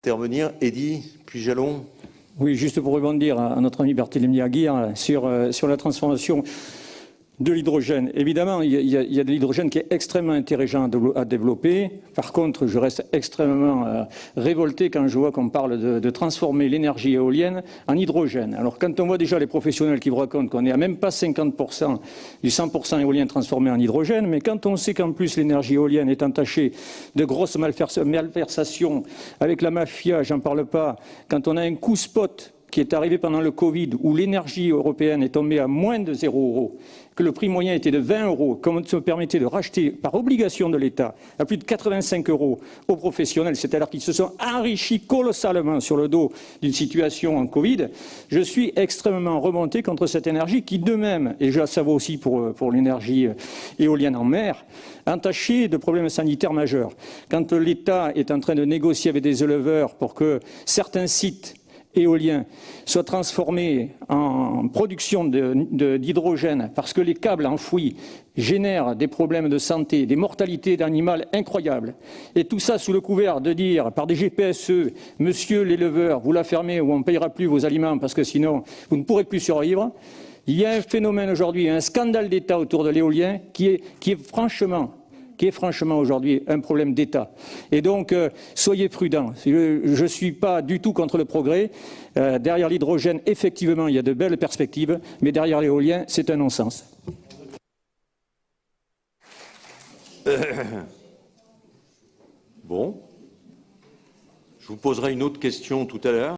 Intervenir, Eddy, puis Jalon. Oui, juste pour rebondir à notre ami Barthélémy Aguirre sur la transformation de l'hydrogène. Évidemment, il y a de l'hydrogène qui est extrêmement intéressant à développer. Par contre, je reste extrêmement révolté quand je vois qu'on parle de transformer l'énergie éolienne en hydrogène. Alors quand on voit déjà les professionnels qui vous racontent qu'on n'est à même pas 50% du 100% éolien transformé en hydrogène, mais quand on sait qu'en plus l'énergie éolienne est entachée de grosses malversations avec la mafia, j'en parle pas, quand on a un coup spot qui est arrivé pendant le Covid, où l'énergie européenne est tombée à moins de 0 €, que le prix moyen était de 20 €, comme on se permettait de racheter par obligation de l'État à plus de 85 € aux professionnels, c'est-à-dire qu'ils se sont enrichis colossalement sur le dos d'une situation en Covid, je suis extrêmement remonté contre cette énergie qui, de même, et ça vaut aussi pour l'énergie éolienne en mer, entachée de problèmes sanitaires majeurs. Quand l'État est en train de négocier avec des éleveurs pour que certains sites éolien soit transformé en production d'hydrogène parce que les câbles enfouis génèrent des problèmes de santé, des mortalités d'animal incroyables. Et tout ça sous le couvert de dire par des GPSE, monsieur l'éleveur, vous la fermez ou on ne payera plus vos aliments parce que sinon vous ne pourrez plus survivre. Il y a un phénomène aujourd'hui, un scandale d'État autour de l'éolien qui est franchement aujourd'hui un problème d'État. Et donc, soyez prudents. Je ne suis pas du tout contre le progrès. Derrière l'hydrogène, effectivement, il y a de belles perspectives, mais derrière l'éolien, c'est un non-sens. Bon. Je vous poserai une autre question tout à l'heure.